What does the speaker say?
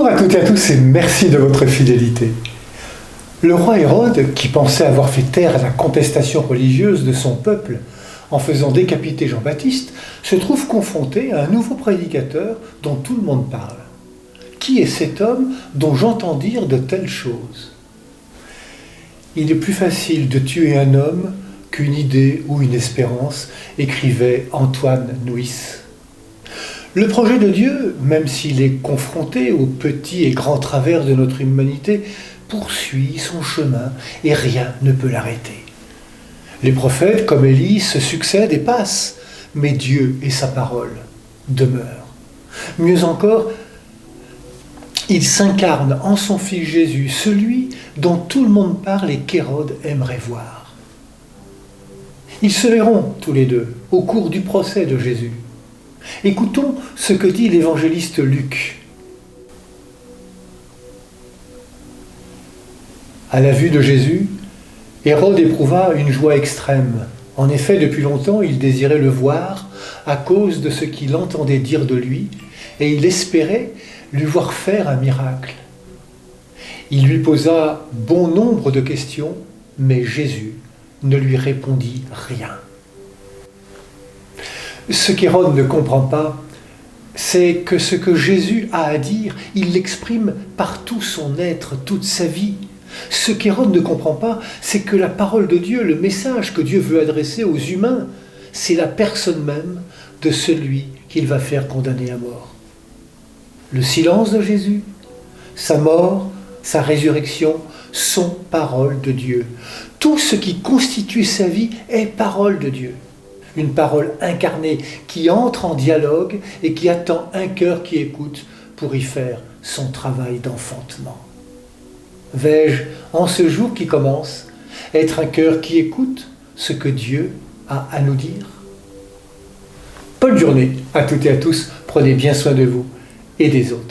Bonjour à toutes et à tous et merci de votre fidélité. Le roi Hérode, qui pensait avoir fait taire la contestation religieuse de son peuple en faisant décapiter Jean-Baptiste, se trouve confronté à un nouveau prédicateur dont tout le monde parle. Qui est cet homme dont j'entends dire de telles choses ? Il est plus facile de tuer un homme qu'une idée ou une espérance, écrivait Antoine Nuis. Le projet de Dieu, même s'il est confronté aux petits et grands travers de notre humanité, poursuit son chemin et rien ne peut l'arrêter. Les prophètes, comme Élie, se succèdent et passent, mais Dieu et sa parole demeurent. Mieux encore, il s'incarne en son Fils Jésus, celui dont tout le monde parle et qu'Hérode aimerait voir. Ils se verront tous les deux au cours du procès de Jésus. Écoutons ce que dit l'évangéliste Luc. À la vue de Jésus, Hérode éprouva une joie extrême. En effet, depuis longtemps, il désirait le voir à cause de ce qu'il entendait dire de lui, et il espérait lui voir faire un miracle. Il lui posa bon nombre de questions, mais Jésus ne lui répondit rien. Ce qu'Hérode ne comprend pas, c'est que ce que Jésus a à dire, il l'exprime par tout son être, toute sa vie. Ce qu'Hérode ne comprend pas, c'est que la parole de Dieu, le message que Dieu veut adresser aux humains, c'est la personne même de celui qu'il va faire condamner à mort. Le silence de Jésus, sa mort, sa résurrection sont parole de Dieu. Tout ce qui constitue sa vie est parole de Dieu. Une parole incarnée qui entre en dialogue et qui attend un cœur qui écoute pour y faire son travail d'enfantement. Vais-je, en ce jour qui commence, être un cœur qui écoute ce que Dieu a à nous dire ? Bonne journée à toutes et à tous, prenez bien soin de vous et des autres.